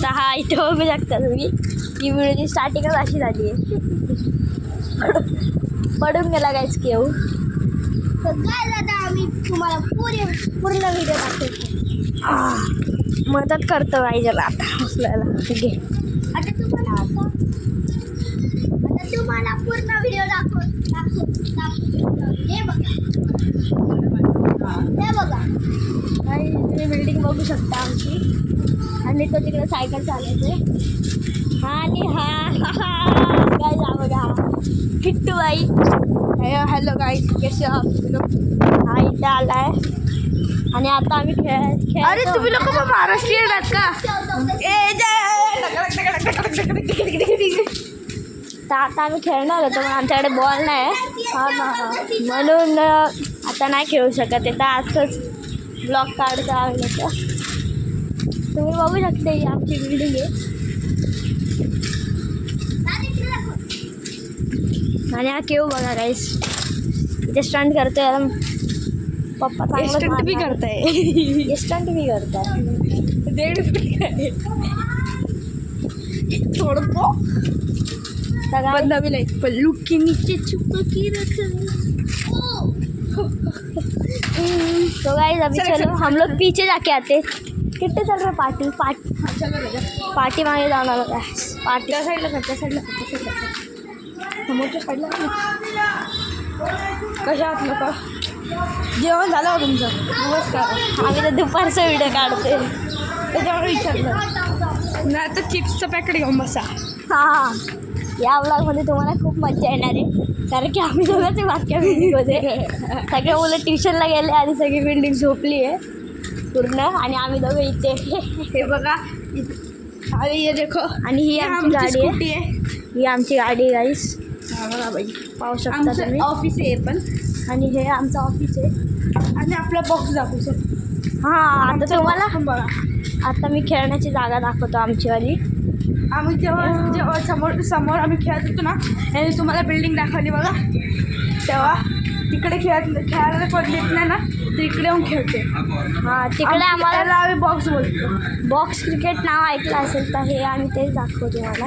हा इथे बघू शकता तुम्ही, ही व्हिडिओची स्टार्टिंगच अशी झाली आहे. पडून गेला काहीच केव. तर काय आता आम्ही तुम्हाला पूर्ण व्हिडिओ दाखवतो. मदत करतो पाहिजेला आता उचलायला. ठीक आहे, आता तुम्हाला पूर्ण व्हिडिओ दाखवतो. हे बघा, हे बघा. काही तुम्ही बिल्डिंग बघू शकता आमची. आणि तो तिकडे सायकल चालवते. आणि काय जा बघा किट्टू बाई. हॅलो गाईज, कसे आहात? हा इथे आलाय. आणि आता आम्ही खेळ. अरे तुम्ही लोक महाराष्ट्रीयन आहात का? तर आता आम्ही खेळणार होतो, पण आमच्याकडे बॉल नाही. म्हणून आता नाही खेळू शकत आहे. तर आजच ब्लॉग काढता आलं होतं. तुम्ही बघू शकता ही आमची बिल्डिंग आहे. आणि हा केव बघा गाईस, इथे स्टंट करतोय. याला पप्पा स्टंट बी करताय. स्टंट बी करताय. 1.5 थोडं बंदा भी नहीं, पल्लू के नीचे छुप के रखा. तो गाइस अभी चलो हम लोग पीछे जाके आते. कितने चल रहा पार्टी पार्टी मागे जाणार होता. पार्टी त्या साईडला समोरच्या साईडला. कशा आहात लोक? जेवण झालं हो तुमचं? नमस्कार. आम्ही तर दुपारचा व्हिडिओ काढते. त्याच्यावर विचारलं नाही तर चिप्सचं पॅकेट घेऊन बसा. हां, या व्लॉगमध्ये तुम्हाला खूप मजा येणार आहे. कारण की आम्ही दोघंच बारक्या बिल्डिंगमध्ये. सगळे मुलं ट्युशनला गेले आणि सगळी बिल्डिंग झोपली आहे पूर्ण. आणि आम्ही दोघं इथे. हे बघा, अरे ये देखो. आणि ही आमची गाडी आहे. ही आमची गाडी आहे गाईस, बाई पाहू शकता तुम्ही. ऑफिस आहे पण. आणि हे आमचं ऑफिस आहे. आणि आपला बॉक्स दाखवू सर. हां, आता तुम्हाला बघा, आता मी खेळण्याची जागा दाखवतो आमचीवाली. आम्ही जेव्हा समोर आम्ही खेळत होतो ना, आणि तुम्हाला बिल्डिंग दाखवली बघा, तेव्हा तिकडे खेळायला कोण येत नाही ना, तर इकडे येऊन खेळते. हां, तिकडे आम्हाला आम्ही बॉक्स बोलतो. बॉक्स क्रिकेट नाव ऐकलं असेल तर हे आम्ही तेच दाखवतो तुम्हाला.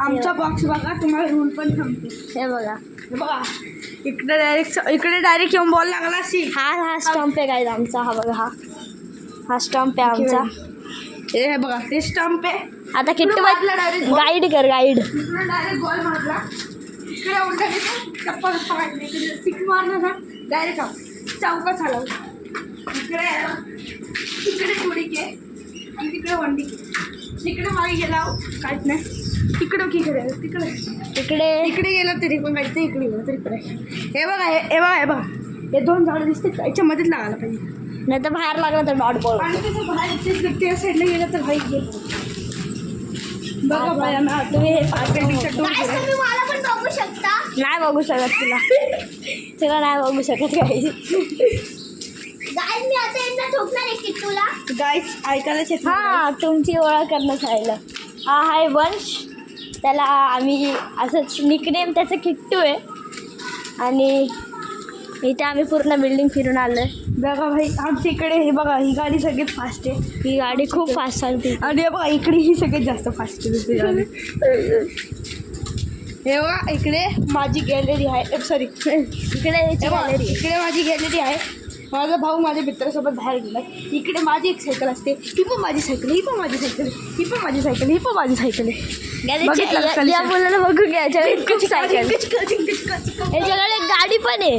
आमचा बॉक्स बघा, तुम्हाला रूल पण सांगतो. हे बघा, बघा इकडे डायरेक्ट येऊन बॉल लागला असेल. हा स्टंप आहे काय आमचा. हा बघा, हा स्टंप आहे आमचा. हे बघा, हे स्टंप आहे. आता किट्टू डायरेक्ट गाईड कर, गाईड. डायरेक्ट बॉल मारला, इकडे उलटा टप्पा मारला, इकडे सिक्स मारला ना डायरेक्ट चौका झाला. इकडे थोडी के आणि तिकडे वंडी के. तिकडे मागे गेला काहीच नाही. तिकडं की तिकडे गेलं तरी पण काहीच नाही. इकडे गेलं तरी पण. हे बघा हे 2 झाडं दिसते का, याच्यामध्येच लागायला पाहिजे. नाही तर बाहेर लागला तर डॉट बॉल. आणि त्याचं बाहेर त्या साईडला गेलं तर भाई गेलं. बघा भाई, तुम्ही हे तुम्ही मला पण बघू शकता. नाही बघू शकत तुला नाही बघू शकत काही. गाईज मी आता यांना ठोकणार आहे किट्टूला. गाईज ऐकायलाच येत. हां, तुमची ओळख करणं राहिलं. हा आहे वंश. त्याला आम्ही असंच निकनेम त्याचं किट्टू आहे. आणि इथे आम्ही पूर्ण बिल्डिंग फिरून आलो आहे. बघा भाई, आमच्या इकडे हे बघा, ही गाडी सगळ्यात फास्ट आहे. ही गाडी खूप फास्ट चालते. आणि हे बघा, इकडे ही सगळ्यात जास्त फास्ट आहे गाडी. हे बघा, इकडे माझी गॅलरी आहे. सॉरी, इकडे माझी गॅलरी आहे. माझा भाऊ माझ्या मित्रासोबत बाहेर गेला. इकडे माझी एक सायकल असते. ही पण माझी सायकल, ही पण माझी सायकल, ही पण माझी सायकल, ही पण माझी सायकल आहे. या मुलाला बघू घ्या, खूप सायकल. याच्याकडे गाडी पण आहे.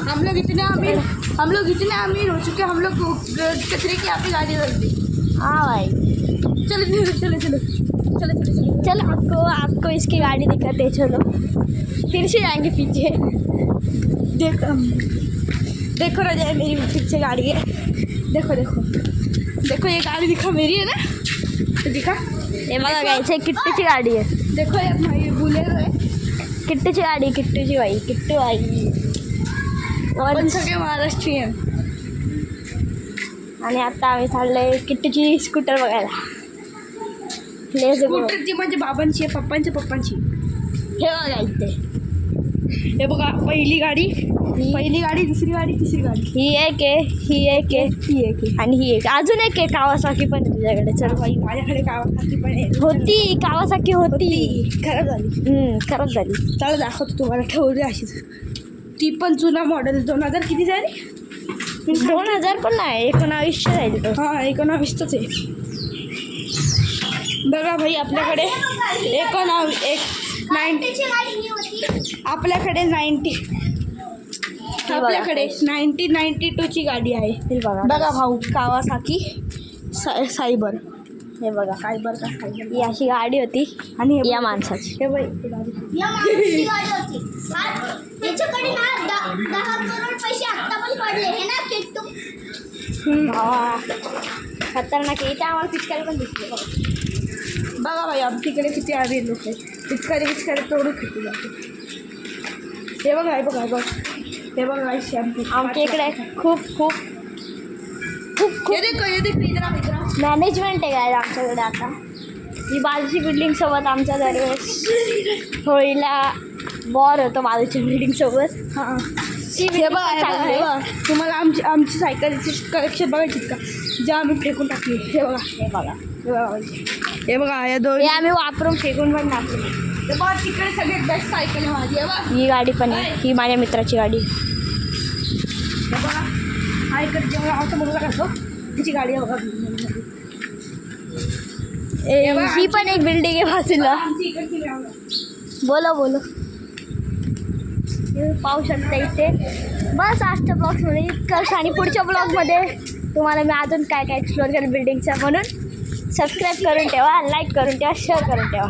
हम लोग इतने अमीर हो चुके, हम लोग कचरे की आपकी गाड़ी रखते. हाँ भाई, चलो आपको इसकी गाड़ी दिखाते हैं. चलो फिर से जाएंगे पीछे. देखो राजा, मेरी पीछे गाड़ी है. देखो ये गाड़ी दिखा, मेरी है ना, दिखा. हे बघा गायचं, किट्टूची गाडी आहे. देखो ये बुलेरो है. किट्टूची गाडी, किट्टूची बाई, किट्टू आई. पण सगळे महाराष्ट्रीयन. आणि आता आम्ही चाललोय किट्टूची स्कूटर बघायला. स्कूटरची म्हणजे बाबांची आहे, पप्पांची. हे बघा इथे हे बघा पहिली गाडी, दुसरी गाडी, तिसरी गाडी. ही एक आहे, ही एक आहे, ही एक आहे. आणि ही एक अजून एक आहे कावासाकी पण आहे तुझ्याकडे. चल बाई माझ्याकडे कावासाकी पण आहे. होती कावासाकी होती. खराब झाली. खराब झाली. चला दाखवतो तुम्हाला, ठेवली अशीच. ती पण जुना मॉडेल 2000 किती झाली? 2000 पण नाही, 1900 राहील तो. हां 19च आहे. बघा भाई आपल्याकडे 90 आपल्याकडे 92ची गाडी आहे. हे बघा बघा भाऊ कावासाकी सायबर. हे बघा सायबर का सायबर. ही अशी गाडी होती आणि या माणसाची. हे बाई ही गाडी. या माणसाची गाडी होती. त्याच्याकडे ना 10 करोड पैसे आत्ता पण पडले हे ना किट्टू. खतरनाक आहे. इथे आम्हाला पिचकारी पण दिसली बघा. बघा भाई आमच्याकडे किती आले लोक आहेत. पिचकारी तोडू खेळते जाते. हे बघा हे बघा शॅम्पू आमच्या इकडे खूप खूप खूप खूप ये देखो इधर मॅनेजमेंट आहे काय आमच्याकडे. आता ही बाजूची बिल्डिंग सोबत आमच्या दरवेळेस होळीला बॉर होतो बाजूच्या बिल्डिंग सोबत. हां ती हे building बघा पण चांगली आहे. तुम्हाला आमची सायकलची कलेक्शन बघायची का, ज्या आम्ही फेकून टाकली. हे बघा या दोन. हे आम्ही वापरून फेकून पण टाकली. हे बघा तिकडे सगळ्यात बेस्ट सायकल आहे माझी. हे बघा ही गाडी पण आहे, ही माझ्या मित्राची गाडी. हे बघा हा इकडे जेव्हा आमचा मुलगा राहतो तिची गाडी आहे बघा. ही पण एक बिल्डिंग आहे बाजूला. आमची इकडची गाव. बोलो हे पाहू शकता इथे. बस आजच्या ब्लॉग्समध्ये इतकंच, आणि पुढच्या ब्लॉगमध्ये तुम्हाला मी अजून काय काय एक्सप्लोअर करेन बिल्डिंगचं. म्हणून सबस्क्राईब करून ठेवा, लाईक करून ठेवा, शेअर करून ठेवा.